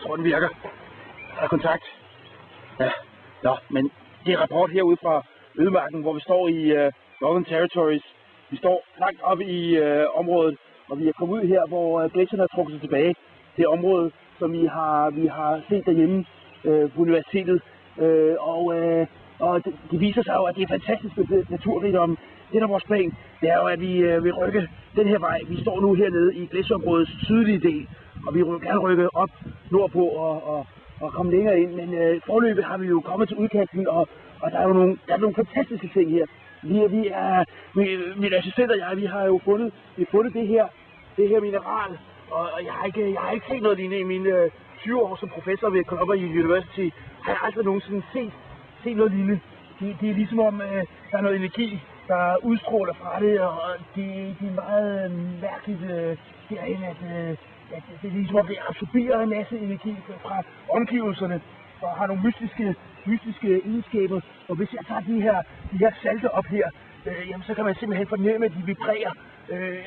tror, den virker. Der er kontakt. Ja, nå, men det er rapport herude fra ødemarken, hvor vi står i Northern Territories. Vi står langt oppe i området, og vi er kommet ud her, hvor gletsjerne har trukket sig tilbage. Det område, som vi har set derhjemme på universitetet. Og det viser sig jo, at det er fantastisk med naturrigdom. Det der er vores plan, det er jo, at vi vil rykke den her vej. Vi står nu hernede i gletsjerområdets sydlige del, og vi vil gerne rykke op nordpå og komme længere ind. Men forløbet har vi jo kommet til udkanten, og der er jo nogle fantastiske ting her. Min assistent og jeg, vi har jo fundet det her mineral, og jeg har ikke set noget lignende i mine 20 år som professor ved Columbia University. Har jeg aldrig nogensinde set noget lignende. Det er ligesom om, der er noget energi, der udstråler fra det, og det er meget mærkeligt derinde, at det er ligesom om, det absorberer en masse energi fra omgivelserne, og har nogle mystiske egenskaber. Og hvis jeg tager de her salte op her, jamen, så kan man simpelthen fornemme, at de vibrerer.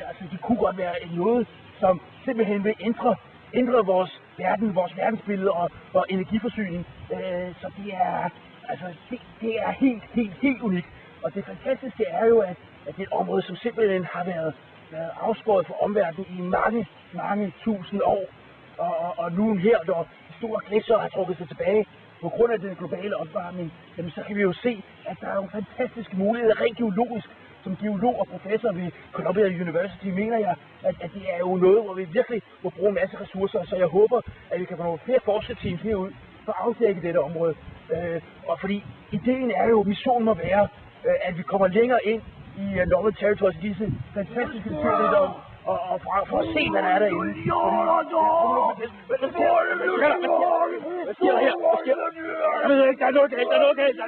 Altså, de kunne godt være noget, som simpelthen vil ændre vores verdensbillede og energiforsyning. Så det er helt unikt. Og det fantastiske er jo, at det er et område, som simpelthen har været afskåret fra omverdenen i mange tusind år. Og nu her, når de store gletsjere har trukket sig tilbage på grund af den globale opvarmning, jamen, så kan vi jo se, at der er nogle fantastiske muligheder rent geologisk. Som geolog og professor ved Columbia University mener jeg, at det er jo noget, hvor vi virkelig må bruge en masse ressourcer. Så jeg håber, at vi kan få nogle flere forskerteams herud for at afdække dette område. Og fordi ideen er jo, missionen må være, at vi kommer længere ind i Northern Territories, disse fantastiske naturrigdom, og for at se, hvad der er derinde. Hvad sker der her? Jeg ved ikke, der er noget galt.